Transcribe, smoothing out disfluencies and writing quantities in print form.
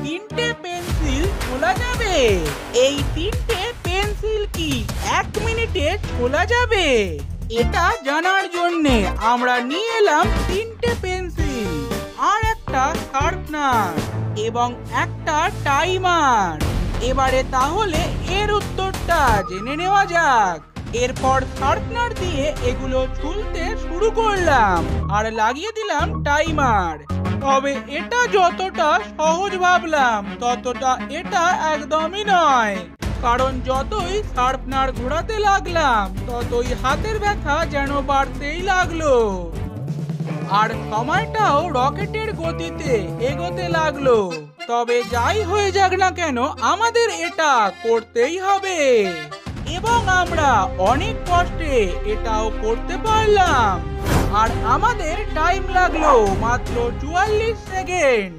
তিনটে পেন্সিল খোলা যাবে? এই তিনটে পেন্সিল কি 1 মিনিটে খোলা যাবে? এটা জানার জন্যে আমরা নিয়ে এলাম তিনটে পেন্সিল আর একটা শার্পনার এবং একটা টাইমার। এবারে তাহলে এর উত্তরটা জেনে নেওয়া যাক। এরপর শার্পনার দিয়ে এগুলো ছুলতে শুরু করলাম আর লাগিয়ে দিলাম টাইমার। তবে এটা যতটা সহজ ভাবলাম ততটা এটা একদমই নয়, কারণ যতই শার্পনার ঘোরাতে লাগলাম ততই হাতের ব্যথা যেন বাড়তেই লাগলো আর সময়টাও রকেটের গতিতে এগোতে লাগলো। তবে যাই হয়ে যাক না কেন আমাদের এটা করতেই হবে এবং আমরা অনেক কষ্টে এটাও করতে পারলাম। আর আমাদের টাইম লাগলো মাত্র 44 সেকেন্ড।